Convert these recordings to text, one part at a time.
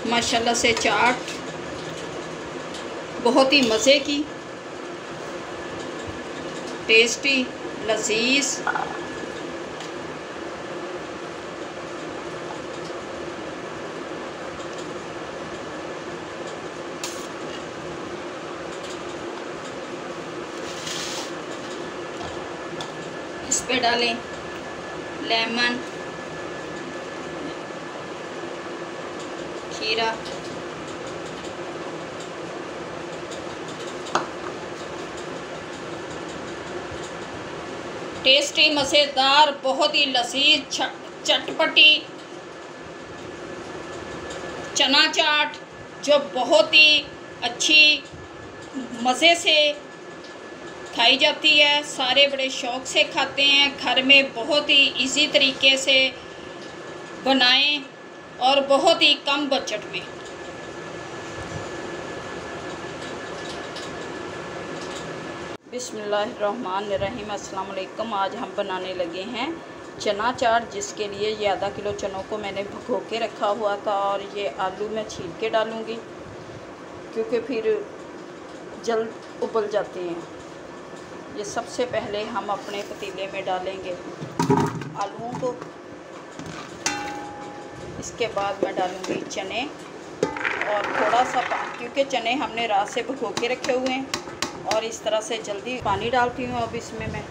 माशाल्लाह से चाट बहुत ही मज़े की, टेस्टी, लजीज। इस पे डालें लेमन, खीरा, टेस्टी, मज़ेदार, बहुत ही लजीज चटपटी चना चाट जो बहुत ही अच्छी मज़े से खाई जाती है। सारे बड़े शौक़ से खाते हैं। घर में बहुत ही इजी तरीके से बनाएं और बहुत ही कम बजट में। बिस्मिल्लाहिर्रहमानिर्रहीम। अस्सलाम वालेकुम। आज हम बनाने लगे हैं चना चाट, जिसके लिए ये आधा किलो चनों को मैंने भिगो के रखा हुआ था और ये आलू मैं छील के डालूँगी क्योंकि फिर जल्द उबल जाते हैं। ये सबसे पहले हम अपने पतीले में डालेंगे आलूओं को। इसके बाद मैं डालूँगी चने और थोड़ा सा पानी, क्योंकि चने हमने रात से भिगो के रखे हुए हैं और इस तरह से जल्दी पानी डालती हूँ। अब इसमें मैं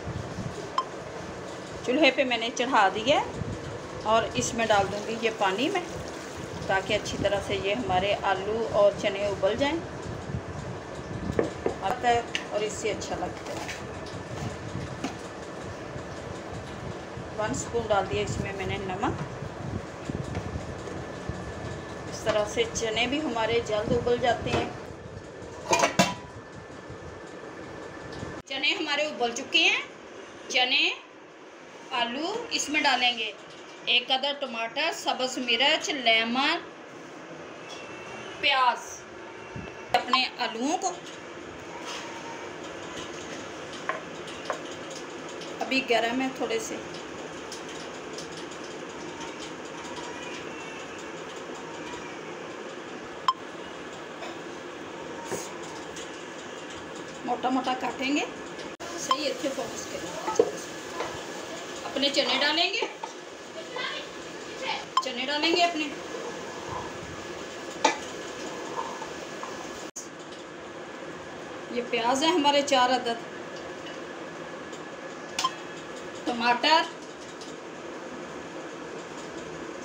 चूल्हे पे मैंने चढ़ा दिया है और इसमें डाल दूँगी ये पानी में, ताकि अच्छी तरह से ये हमारे आलू और चने उबल जाएं। आता है और इससे अच्छा लगता है। 1 स्पून डाल दिया इसमें मैंने नमक। इस तरह से चने भी हमारे जल्द उबल जाते हैं। चने हमारे उबल चुके हैं। चने, आलू इसमें डालेंगे, 1 अदद टमाटर, सब्ज़ मिर्च, लेमन, प्याज। अपने आलूओं को अभी गर्म है थोड़े से, मोटा मोटा काटेंगे। सही अच्छे फोकस करेंगे। अपने चने डालेंगे, चने डालेंगे अपने। ये प्याज है हमारे 4 अदद, टमाटर,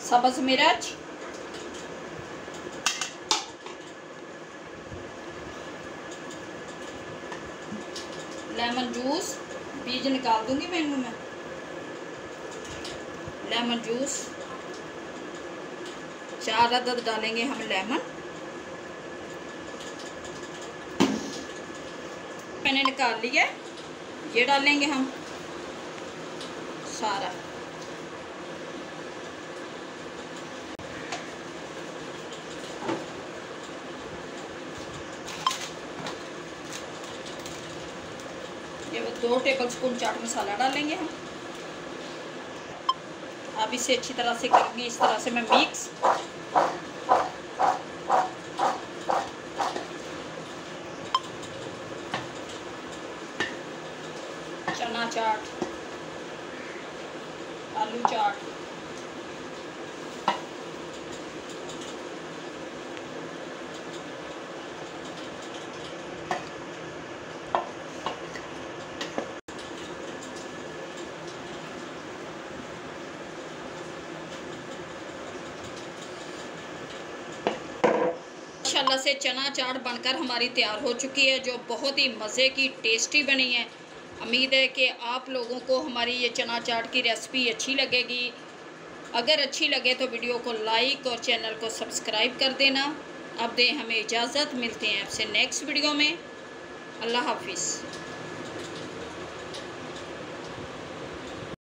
सब्ज़ मिर्च, लेमन जूस, बीज निकाल दूंगी मैं इनमें। लेमन जूस 4 अदद डालेंगे हम लेमन। मैंने निकाल लिया, ये डालेंगे हम सारा। ये 2 टेबलस्पून चाट मसाला डालेंगे हम। अब इसे अच्छी तरह से करूँगी, इस तरह से मैं मिक्स। चना चाट, आलू चाट, माशाल्लाह से चना चाट बनकर हमारी तैयार हो चुकी है, जो बहुत ही मज़े की टेस्टी बनी है। उम्मीद है कि आप लोगों को हमारी ये चना चाट की रेसिपी अच्छी लगेगी। अगर अच्छी लगे तो वीडियो को लाइक और चैनल को सब्सक्राइब कर देना। अब दें हमें इजाज़त, मिलते हैं आपसे नेक्स्ट वीडियो में। अल्लाह हाफिज़।